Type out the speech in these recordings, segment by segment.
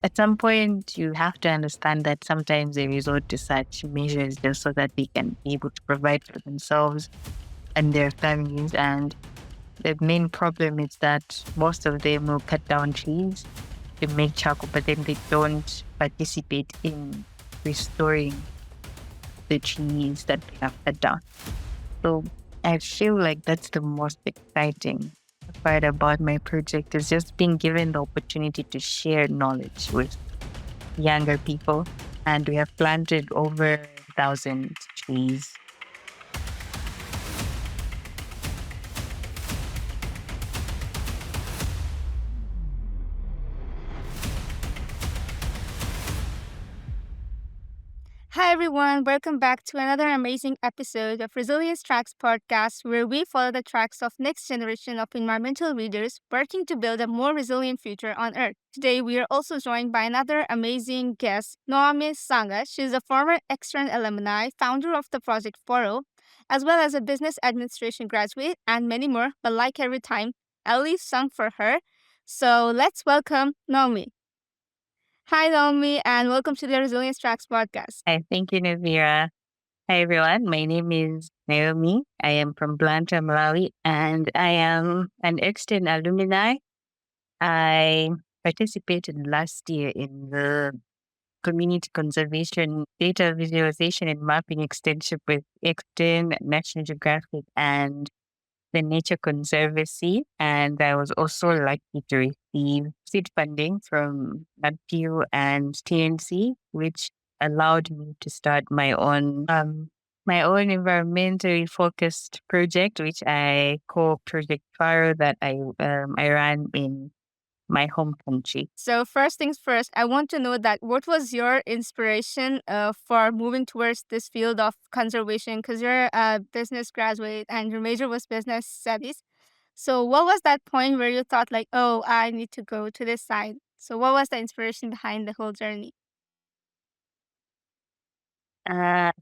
At some point, you have to understand that sometimes they resort to such measures just so that they can be able to provide for themselves and their families. And the main problem is that most of them will cut down trees to make charcoal, but then they don't participate in restoring the trees that they have cut down. So I feel like that's the most exciting part about my project is just being given the opportunity to share knowledge with younger people. And we have planted over 1,000 trees. Hi, everyone. Welcome back to another amazing episode of Resilience Tracks podcast, where we follow the tracks of next generation of environmental leaders working to build a more resilient future on Earth. Today, we are also joined by another amazing guest, Naomi Sanga. She's a former extern alumni, founder of the Project Foro, as well as a business administration graduate, and many more. But like every time, I'll leave some for her. So let's welcome Naomi. Hi, Naomi, and welcome to the Resilience Tracks podcast. Hi, thank you, Noveera. Hi, everyone. My name is Naomi. I am from Blantyre, Malawi, and I am an extern alumni. I participated last year in the community conservation, data visualization, and mapping extension with extern National Geographic and the Nature Conservancy. And I was also lucky to receive seed funding from NatPew and TNC, which allowed me to start my own environmentally focused project, which I call Project Faro, that I ran in my home country. So first things first, I want to know that what was your inspiration for moving towards this field of conservation? Because you're a business graduate and your major was business studies. So what was that point where you thought like, oh, I need to go to this side? So what was the inspiration behind the whole journey? Uh,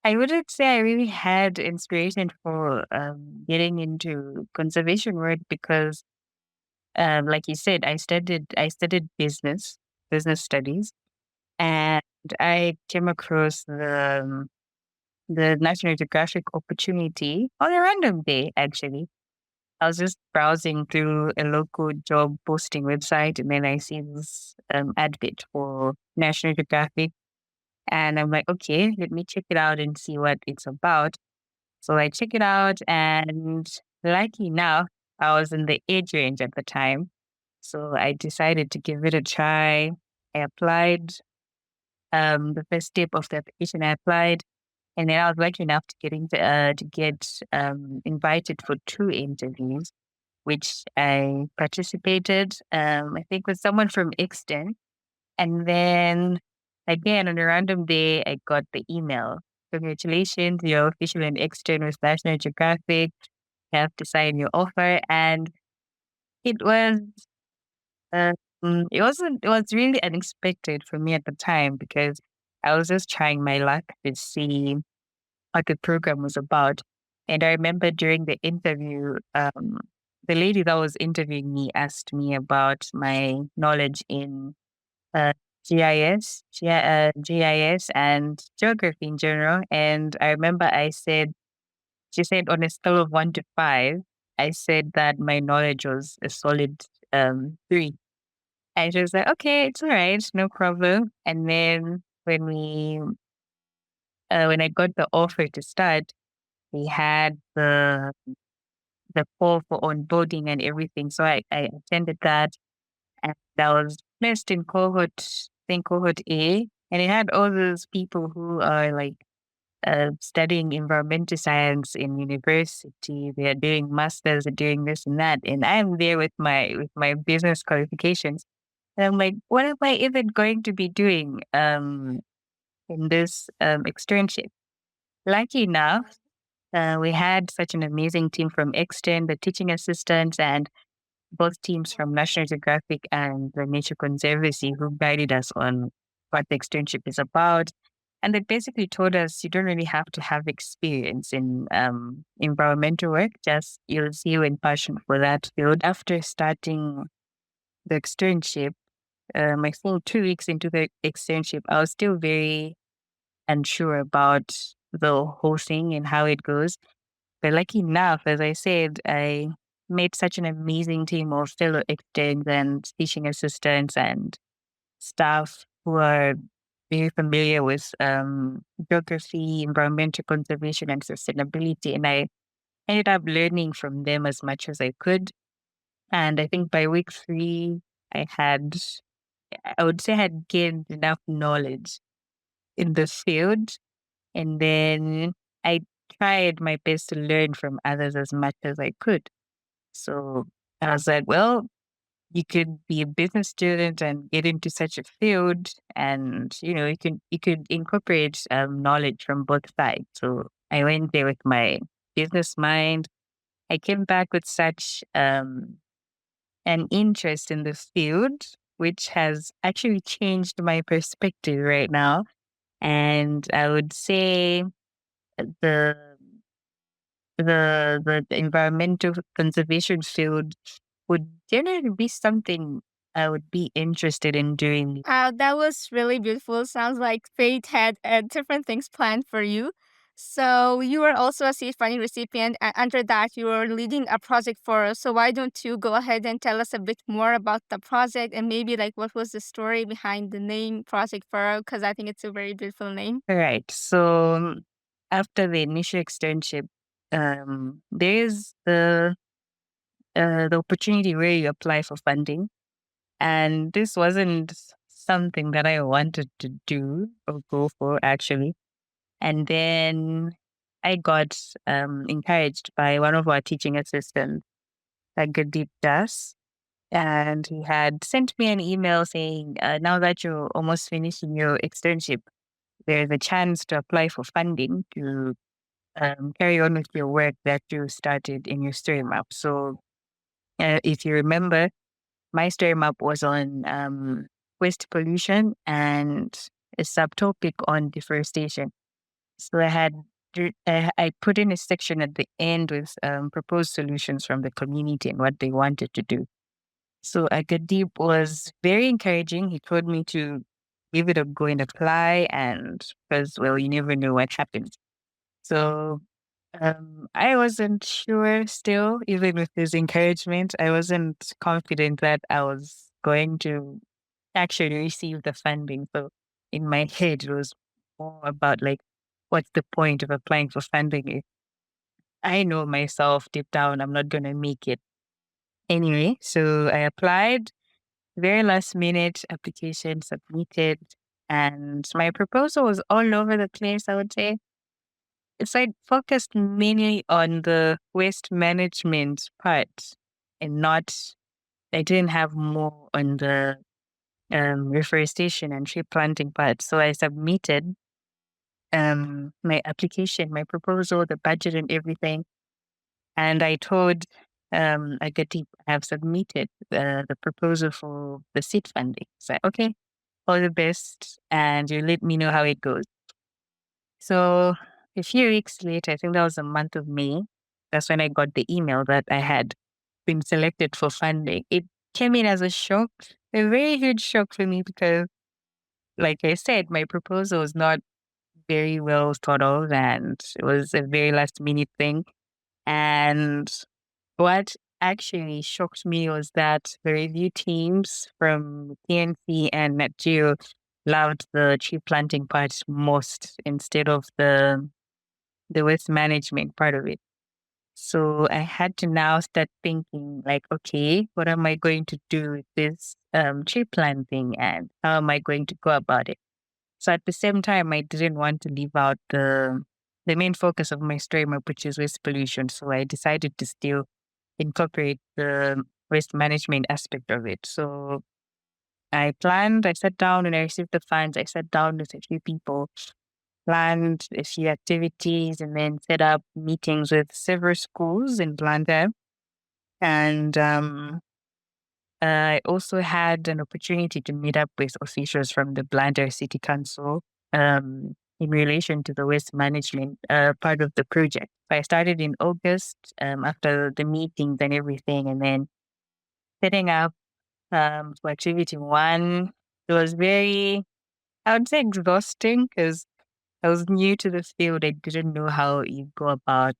I wouldn't say I really had inspiration for getting into conservation work because, like you said, I studied business studies, and I came across the National Geographic opportunity on a random day. Actually, I was just browsing through a local job posting website, and then I see this advert for National Geographic, and I'm like, okay, let me check it out and see what it's about. So I check it out, and lucky enough, I was in the age range at the time. So I decided to give it a try. I applied. The first step of the application, I applied, and then I was lucky enough to get invited for two interviews, which I participated. I think with someone from Exton, and then again on a random day, I got the email. Congratulations, you're officially an extern with National Geographic. You have to sign your offer. And it was it was really unexpected for me at the time because I was just trying my luck to see what the program was about. And I remember during the interview, the lady that was interviewing me asked me about my knowledge in uh, GIS and geography in general. And I remember she said on a scale of 1 to 5, I said that my knowledge was a solid 3. And she was like, okay, it's all right, no problem. And then when I got the offer to start, we had the call for onboarding and everything. So I attended that, and I was placed in cohort A, and it had all those people who are like studying environmental science in university. They are doing masters, they're doing this and that, and I'm there with my business qualifications. And I'm like, what am I even going to be doing in this externship? Lucky enough, we had such an amazing team from Extern, the teaching assistants, and both teams from National Geographic and the Nature Conservancy who guided us on what the externship is about. And they basically told us you don't really have to have experience in environmental work, just you'll see and passion for that field. After starting the externship, my full 2 weeks into the externship, I was still very unsure about the whole thing and how it goes. But lucky enough, as I said, I made such an amazing team of fellow externs and teaching assistants and staff who are very familiar with geography, environmental conservation, and sustainability. And I ended up learning from them as much as I could. And I think by week 3, I had, I would say, I had gained enough knowledge in the field. And then I tried my best to learn from others as much as I could. So I was like, well, you could be a business student and get into such a field, and you could incorporate knowledge from both sides. So I went there with my business mind. I came back with such an interest in the field, which has actually changed my perspective right now. And I would say the the environmental conservation field would generally be something I would be interested in doing. That was really beautiful. Sounds like fate had different things planned for you. So you were also a seed funding recipient, and under that, you were leading a project for us. So why don't you go ahead and tell us a bit more about the project and maybe like what was the story behind the name Project Furrow? Because I think it's a very beautiful name. All right. So after the initial externship, there is the opportunity where you apply for funding, and this wasn't something that I wanted to do or go for actually. And then I got encouraged by one of our teaching assistants, Deep Das, and he had sent me an email saying, now that you're almost finishing your externship, there's a chance to apply for funding to carry on with your work that you started in your story map. So if you remember, my story map was on waste pollution and a subtopic on deforestation. So I put in a section at the end with proposed solutions from the community and what they wanted to do. So Agadeep was very encouraging. He told me to give it a go and apply, and because, well, you never know what happens. So I wasn't sure still, even with his encouragement, I wasn't confident that I was going to actually receive the funding. So in my head, it was more about like, what's the point of applying for funding if I know myself deep down I'm not going to make it. Anyway, so I applied, very last minute application submitted, and my proposal was all over the place, I would say. It's like focused mainly on the waste management part and not, I didn't have more on the reforestation and tree planting part. So I submitted my application, my proposal, the budget and everything. And I told Agati I have submitted the proposal for the seed funding. So okay, all the best, and you let me know how it goes. So a few weeks later, I think that was the month of May, that's when I got the email that I had been selected for funding. It came in as a shock, a very huge shock for me because, like I said, my proposal was not very well thought of and it was a very last minute thing. And what actually shocked me was that the review teams from TNC and NetGeo loved the tree planting part most instead of the waste management part of it. So I had to now start thinking like, okay, what am I going to do with this tree planting and how am I going to go about it? So at the same time, I didn't want to leave out the main focus of my story map, which is waste pollution. So I decided to still incorporate the waste management aspect of it. So I sat down when I received the funds, I sat down with a few people, planned a few activities, and then set up meetings with several schools in Blanda. And I also had an opportunity to meet up with officials from the Blanda City Council in relation to the waste management part of the project. So I started in August after the meetings and everything, and then setting up for activity one. It was very, I would say, exhausting because I was new to the field. I didn't know how you go about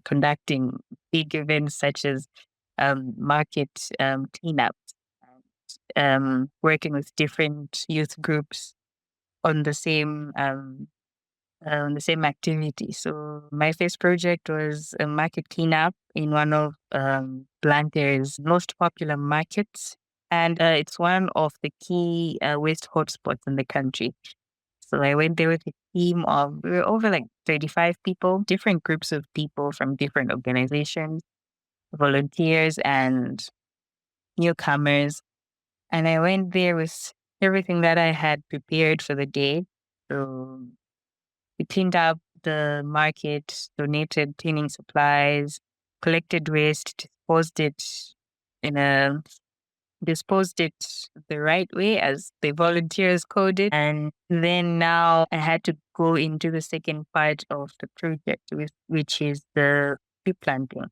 conducting big events such as market cleanups, working with different youth groups on the same activity. So my first project was a market cleanup in one of Blantyre's most popular markets, and it's one of the key waste hotspots in the country. So I went there with a team of, we were over like 35 people, different groups of people from different organizations, volunteers and newcomers. And I went there with everything that I had prepared for the day. So we cleaned up the market, donated cleaning supplies, collected waste, in a disposed it the right way as the volunteers coded. And then now I had to go into the second part of the project, which is the tree planting.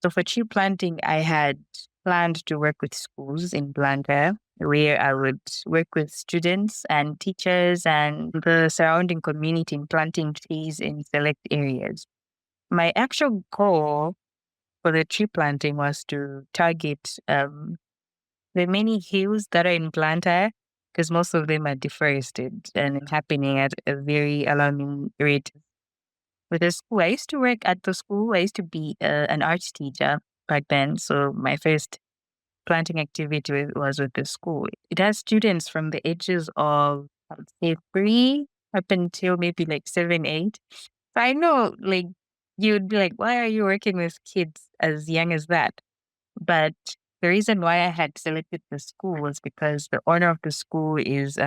So for tree planting, I had planned to work with schools in Blantyre, where I would work with students and teachers and the surrounding community in planting trees in select areas. My actual goal for the tree planting was to target the many hills that are in Blantyre, because most of them are deforested and happening at a very alarming rate. With the school, I used to work at the school. I used to be an arts teacher back then. So my first planting activity was with the school. It has students from the ages of, I would say, 3 up until maybe like 7, 8. So I know, like, you'd be like, why are you working with kids as young as that? But the reason why I had selected the school was because the owner of the school is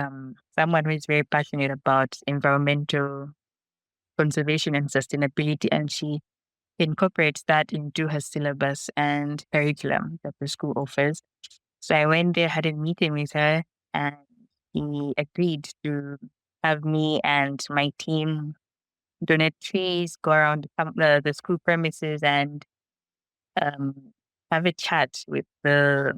someone who is very passionate about environmental conservation and sustainability, and she incorporates that into her syllabus and curriculum that the school offers. So I went there, had a meeting with her, and he agreed to have me and my team donate trees, go around the school premises, and um, have a chat with the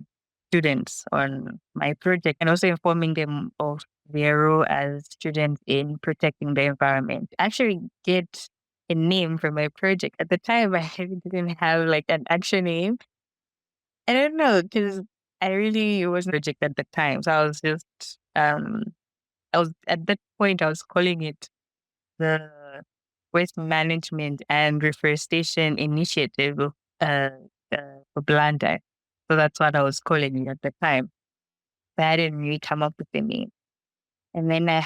students on my project, and also informing them of their role as students in protecting the environment. Actually, get a name for my project. At the time, I didn't have like an actual name. I don't know because I really wasn't project at the time, so I was just I was at that point I was calling it the Waste Management and Reforestation Initiative uh, for Blantyre. So that's what I was calling it at the time. But I didn't really come up with a name. And then I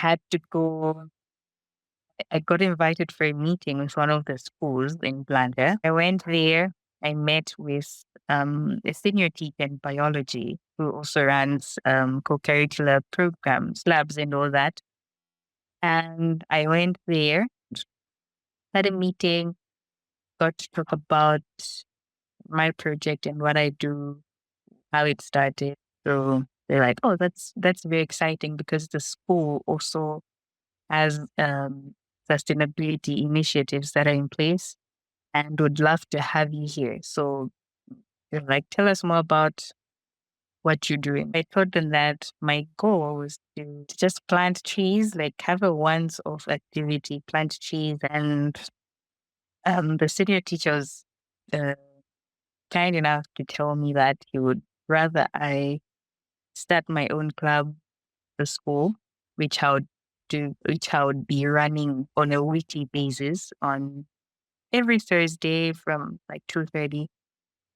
got invited for a meeting with one of the schools in Blantyre. I went there. I met with a senior teacher in biology who also runs co-curricular programs, labs, and all that. And I went there, had a meeting, got to talk about my project and what I do, how it started. So they're like, "Oh, that's very exciting because the school also has sustainability initiatives that are in place, and would love to have you here." So they're like, "Tell us more about what you're doing." I told them that my goal was to just plant trees, like have a once off activity, plant trees, and the senior teacher was uh, kind enough to tell me that he would rather I start my own club, the school, which I would be running on a weekly basis on every Thursday from like 2:30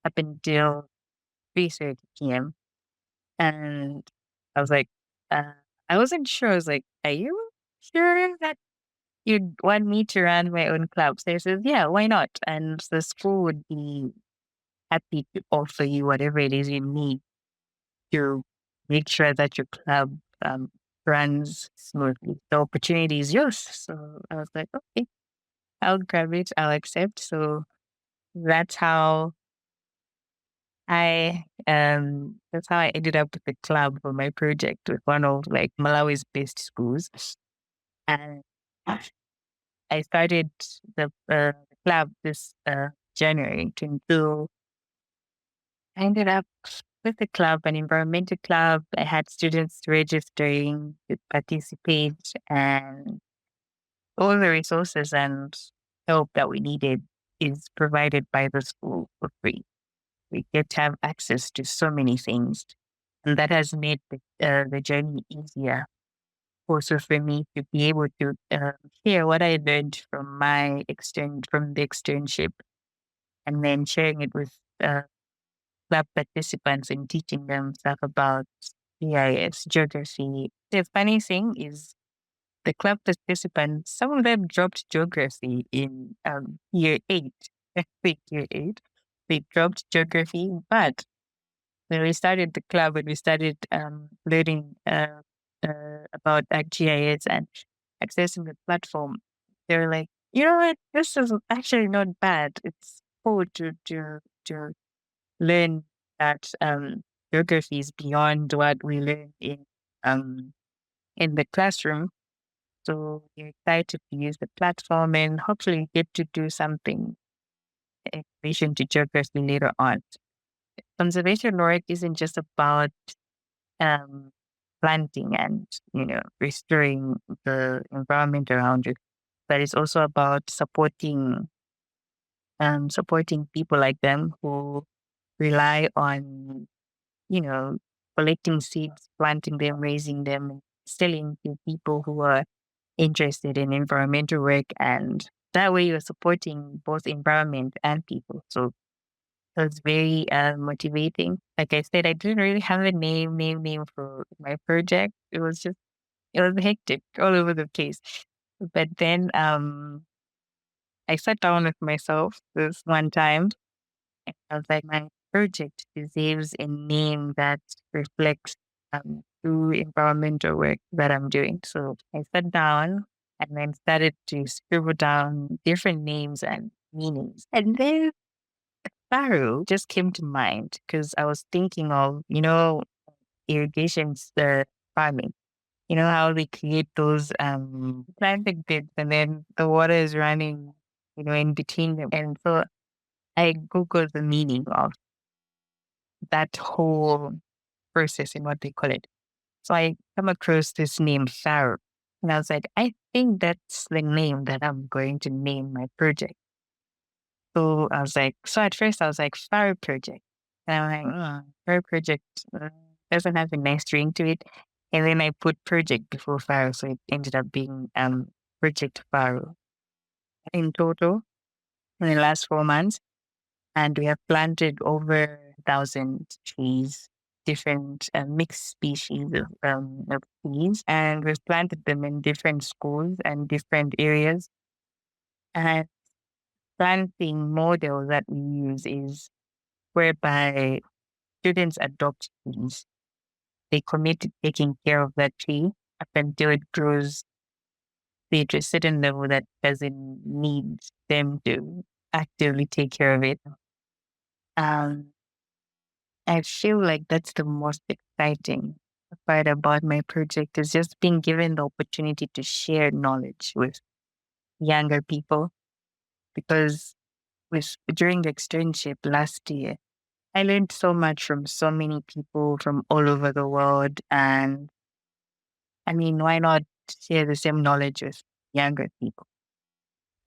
up until 3:30 p.m. And I was like, uh, I wasn't sure. I was like, are you sure that you'd want me to run my own club? So he says, yeah, why not? And the school would be happy to offer you whatever it is you need to make sure that your club runs smoothly. The opportunity is yours. So I was like, okay, I'll grab it. I'll accept. So that's how that's how I ended up with the club for my project with one of like Malawi's best schools. And I started the club this January 22. I ended up with the club, an environmental club. I had students registering to participate, and all the resources and help that we needed is provided by the school for free. We get to have access to so many things, and that has made the journey easier. Also, for me to be able to share what I learned from from the externship, and then sharing it with club participants and teaching them stuff about GIS, geography. The funny thing is, the club participants, some of them dropped geography in year eight. I think year eight. They dropped geography, but when we started the club and we started learning about GIS and accessing the platform, they were like, you know what, this is actually not bad. It's cool to learn that geography is beyond what we learn um in the classroom. So we're excited to use the platform and hopefully get to do something in relation to geography later on. Conservation work isn't just about um, planting and restoring the environment around you, but it's also about supporting people like them who rely on you know collecting seeds, planting them, raising them, and selling to people who are interested in environmental work, and that way you're supporting both environment and people. So it was very motivating. Like I said, I didn't really have a name for my project. It was hectic all over the place. But then I sat down with myself this one time and I was like, my project deserves a name that reflects true environmental work that I'm doing. So I sat down and then started to scribble down different names and meanings. And then Sparrow just came to mind because I was thinking of, irrigation farming. You know how they create those planting beds and then the water is running, in between them. And so I Googled the meaning of that whole process and what they call it. So I come across this name, Pharaoh. And I was like, I think that's the name that I'm going to name my project. So at first I was like, Pharaoh Project. And I'm like, Pharaoh Project doesn't have a nice ring to it. And then I put project before Pharaoh. So it ended up being Project Pharaoh in total in the last 4 months. And we have planted over 1,000 trees, different mixed species of trees, and we've planted them in different schools and different areas. And planting model that we use is whereby students adopt trees. They commit to taking care of that tree up until it grows to a certain level that doesn't need them to actively take care of it. Um, I feel like that's the most exciting part about my project is just being given the opportunity to share knowledge with younger people because during the externship last year, I learned so much from so many people from all over the world. And I mean, why not share the same knowledge with younger people?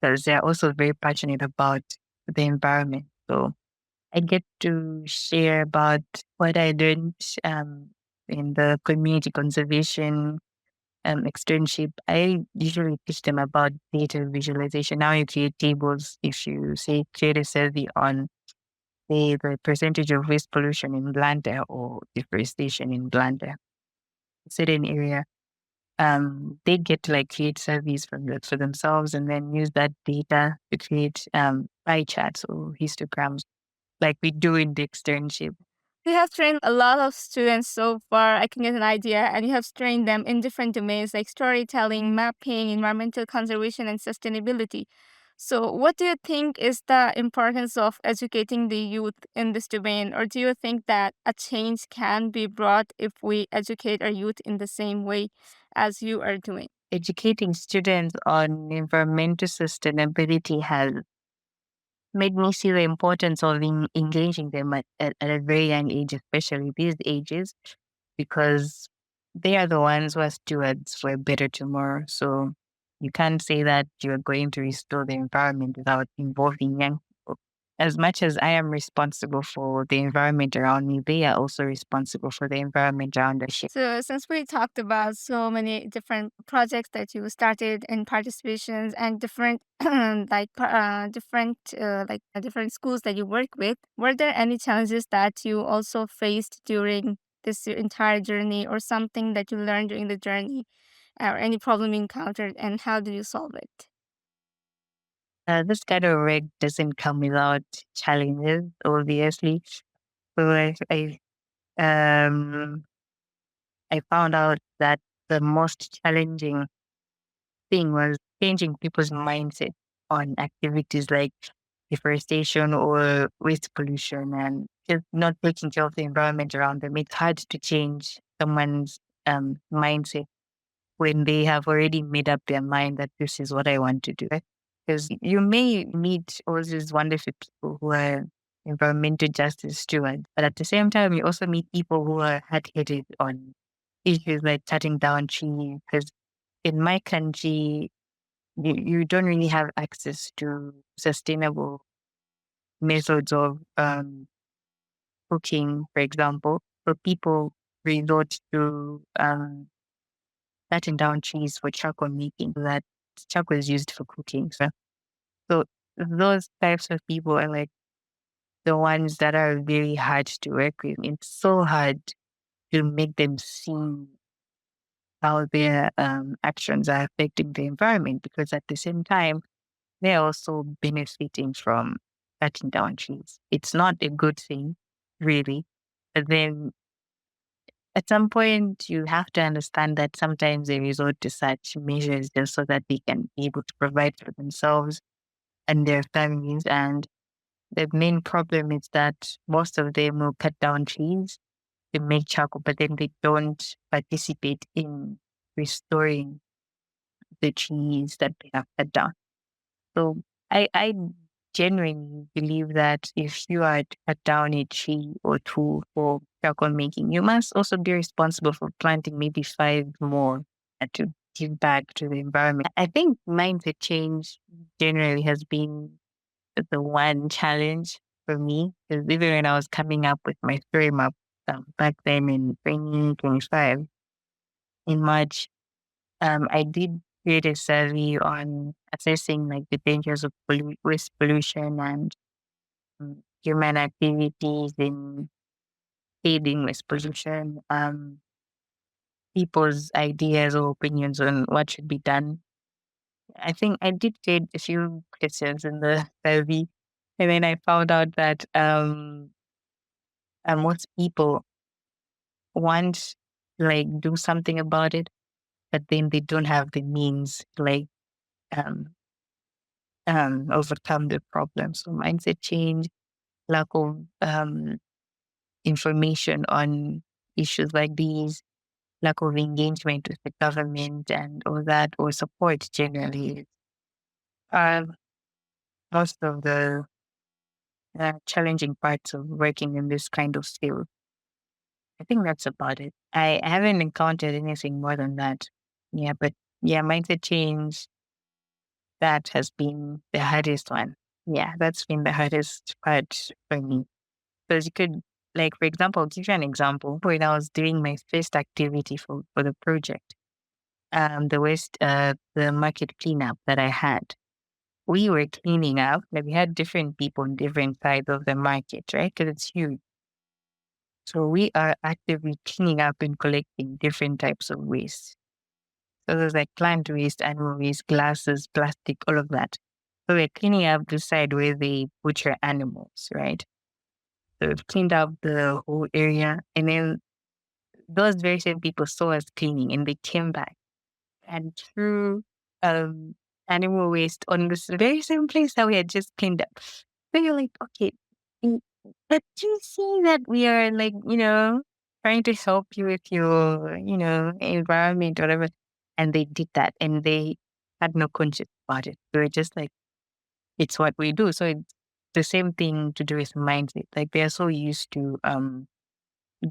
Because they're also very passionate about the environment. So I get to share about what I learned in the community conservation externship. I usually teach them about data visualization. Now you create tables. If you say create a survey on the percentage of waste pollution in Blanda or deforestation in Blanda, certain area, they get to like create surveys for themselves and then use that data to create pie charts or histograms like we do in the externship. You have trained a lot of students so far. I can get an idea, and you have trained them in different domains like storytelling, mapping, environmental conservation, and sustainability. So, what do you think is the importance of educating the youth in this domain, or do you think that a change can be brought if we educate our youth in the same way as you are doing? Educating students on environmental sustainability has made me see the importance of engaging them at a very young age, especially these ages, because they are the ones who are stewards for a better tomorrow. So you can't say that you're going to restore the environment without involving young people. As much as I am responsible for the environment around me, they are also responsible for the environment around us. So, since we talked about so many different projects that you started and participations and different different schools that you work with, were there any challenges that you also faced during this entire journey, or something that you learned during the journey, or any problem you encountered, and how did you solve it? This kind of work doesn't come without challenges, obviously. So um, I found out that the most challenging thing was changing people's mindset on activities like deforestation or waste pollution and just not taking care of the environment around them. It's hard to change someone's mindset when they have already made up their mind that this is what I want to do. Because you may meet all these wonderful people who are environmental justice stewards, but at the same time, you also meet people who are hard headed on issues like cutting down trees. Because in my country, you don't really have access to sustainable methods of cooking, for example. So people resort to cutting down trees for charcoal making. That charcoal is used for cooking. So those types of people are like the ones that are very hard to work with. It's so hard to make them see how their actions are affecting the environment because at the same time, they're also benefiting from cutting down trees. It's not a good thing, really. But then at some point, you have to understand that sometimes they resort to such measures just so that they can be able to provide for themselves and their families. And the main problem is that most of them will cut down trees to make charcoal, but then they don't participate in restoring the trees that they have cut down. So I genuinely believe that if you are to cut down a tree or two for charcoal making, you must also be responsible for planting maybe five more and to give back to the environment. I think mindset change generally has been the one challenge for me because even when I was coming up with my story map back then in 2025 in March, I did create a survey on assessing like the dangers of waste pollution and human activities in aiding waste pollution, people's ideas or opinions on what should be done. I think I did create a few questions in the survey, and then I found out that most people want to like do something about it, but then they don't have the means to like um, overcome the problem. So mindset change, lack of information on issues like these, lack of engagement with the government and all that, or support generally, are most of the challenging parts of working in this kind of field. I think that's about it. I haven't encountered anything more than that. Yeah, but yeah, mindset change, that has been the hardest one. Yeah, that's been the hardest part for me. Because you could, like, for example, I'll give you an example. When I was doing my first activity for the project, the market cleanup that I had, we were cleaning up, like, we had different people on different sides of the market, right? Because it's huge. So we are actively cleaning up and collecting different types of waste. So there's like plant waste, animal waste, glasses, plastic, all of that. So we're cleaning up the side where they butcher animals, right? So we've cleaned up the whole area. And then those very same people saw us cleaning and they came back and threw um, animal waste on this very same place that we had just cleaned up. So you're like, okay, mm, but do you see that we are like, trying to help you with your, environment, whatever. And they did that and they had no conscience about it. They were just like, it's what we do. So it's the same thing to do with mindset. Like they're so used to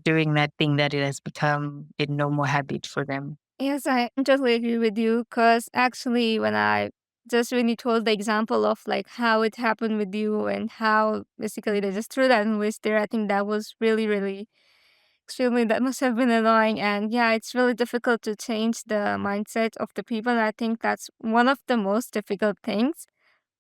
doing that thing that it has become a normal habit for them. Yes, I totally agree with you because actually, when you told the example of like how it happened with you and how basically they just threw that in waste there, I think that was really, really extremely, that must have been annoying. And yeah, it's really difficult to change the mindset of the people. I think that's one of the most difficult things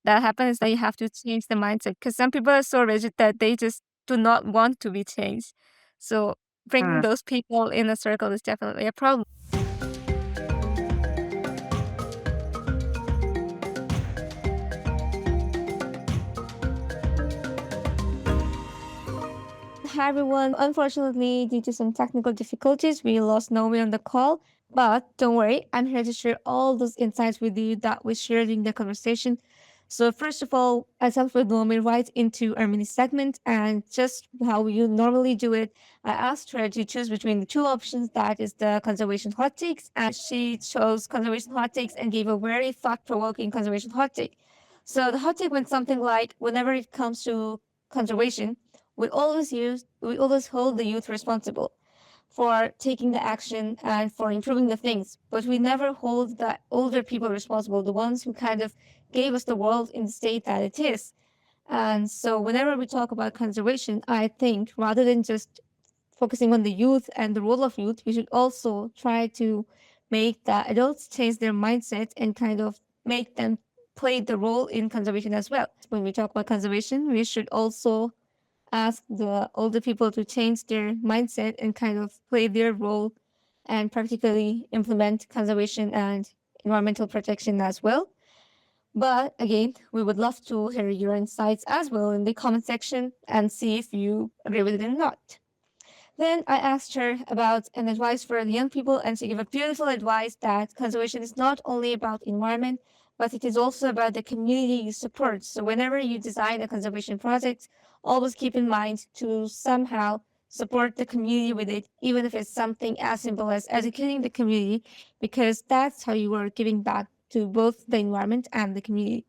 that happen is that you have to change the mindset because some people are so rigid that they just do not want to be changed. So bringing Mm. those people in a circle is definitely a problem. Hi everyone. Unfortunately, due to some technical difficulties, we lost Naomi on the call. But don't worry, I'm here to share all those insights with you that we shared in the conversation. So first of all, I jumped with Naomi right into our mini segment, and just how you normally do it, I asked her to choose between the two options, that is the conservation hot takes, and she chose conservation hot takes and gave a very thought-provoking conservation hot take. So the hot take went something like, whenever it comes to conservation, we always hold the youth responsible for taking the action and for improving the things, but we never hold the older people responsible, the ones who kind of gave us the world in the state that it is. And so whenever we talk about conservation, I think rather than just focusing on the youth and the role of youth, we should also try to make the adults change their mindset and kind of make them play the role in conservation as well. When we talk about conservation, we should also ask the older people to change their mindset and kind of play their role and practically implement conservation and environmental protection as well. But again, we would love to hear your insights as well in the comment section and see if you agree with it or not. Then I asked her about an advice for the young people, and she gave a beautiful advice that conservation is not only about environment, but it is also about the community you support. So whenever you design a conservation project, always keep in mind to somehow support the community with it, even if it's something as simple as educating the community, because that's how you are giving back to both the environment and the community.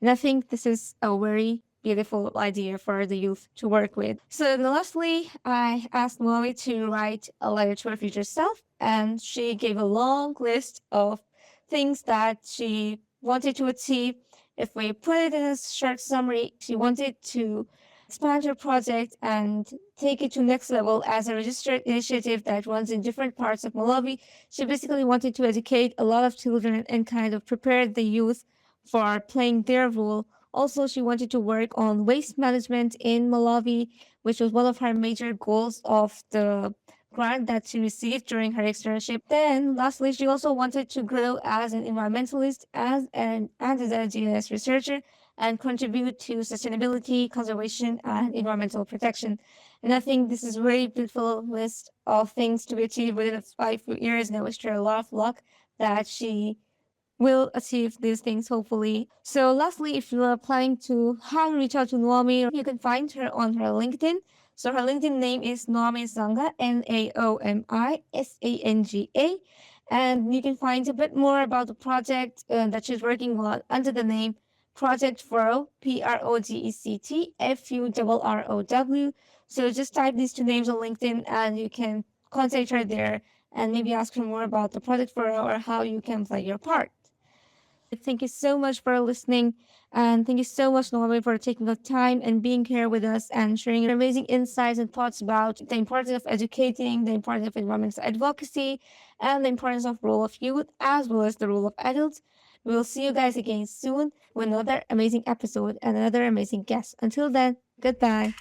And I think this is a very beautiful idea for the youth to work with. So then lastly, I asked Molly to write a letter to her future self, and she gave a long list of things that she wanted to achieve. If we put it in a short summary, she wanted to expand her project and take it to next level as a registered initiative that runs in different parts of Malawi. She basically wanted to educate a lot of children and kind of prepare the youth for playing their role. Also, she wanted to work on waste management in Malawi, which was one of her major goals of the grant that she received during her externship. Then, lastly, she also wanted to grow as an environmentalist, as a GIS researcher, and contribute to sustainability, conservation, and environmental protection. And I think this is a very beautiful list of things to be achieved within 5 years, and I wish her a lot of luck that she will achieve these things hopefully. So lastly, if you are planning to how to reach out to Naomi, you can find her on her LinkedIn. So her LinkedIn name is Naomi Sanga, Naomisanga. And you can find a bit more about the project that she's working on under the name Project Furrow, PROGECT FURROW. So just type these two names on LinkedIn and you can contact her there and maybe ask her more about the project Furrow or how you can play your part. Thank you so much for listening. And thank you so much, Naomi, for taking the time and being here with us and sharing your amazing insights and thoughts about the importance of educating, the importance of environmental advocacy, and the importance of role of youth as well as the role of adults. We'll see you guys again soon with another amazing episode and another amazing guest. Until then, goodbye.